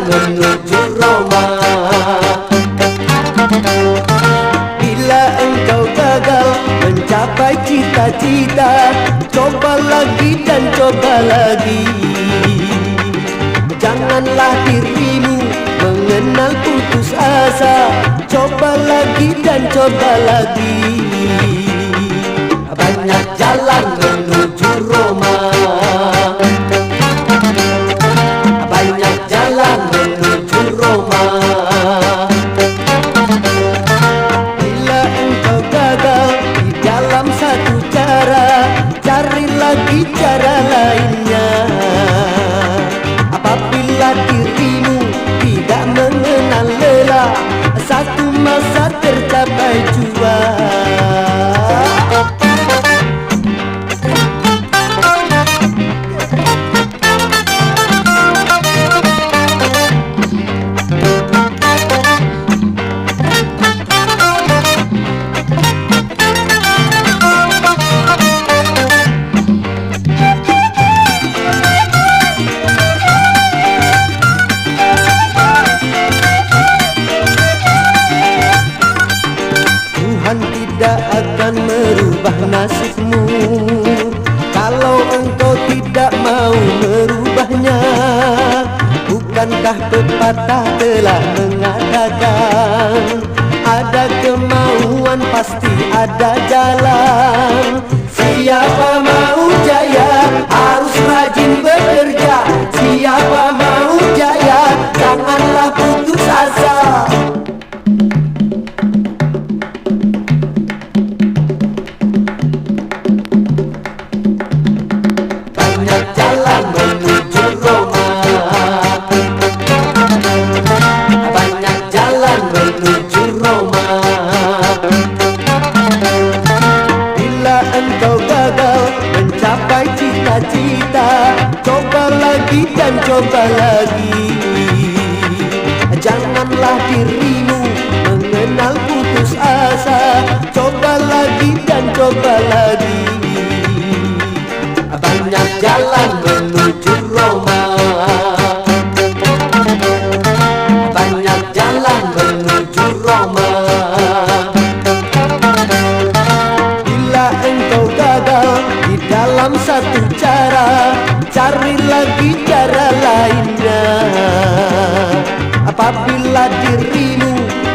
menuju Roma. Bila engkau gagal mencapai cita-cita, coba lagi dan coba lagi. Janganlah dirimu mengenal putus asa, coba lagi dan coba lagi. Banyak jalan menuju Roma, banyak jalan menuju Roma. Bila engkau gagal di dalam satu cara, cari lagi cara lainnya. Apabila dirimu tidak mengenal lelah, satu masa tercapai jua. Tuhan tidak akan merubah nasibmu kalau engkau tidak mau merubahnya. Bukankah pepatah telah mengatakan, ada kemauan pasti ada jalan. Siapa mau jaya harus rajin bekerja. Siapa mau jaya janganlah putus asa. Banyak jalan menuju Roma, banyak jalan menuju Roma. Bila engkau gagal mencapai cita-cita, coba lagi dan coba lagi. Janganlah dirimu mengenal putus asa, coba lagi dan coba lagi. Banyak jalan menuju Roma, banyak jalan menuju Roma. Bila engkau gagal di dalam satu cara, cari lagi cara lainnya. Apabila dirimu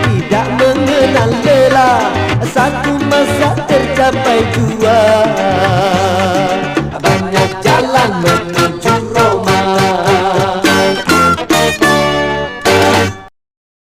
tidak mengenal lelah, satu masa tercapai jua.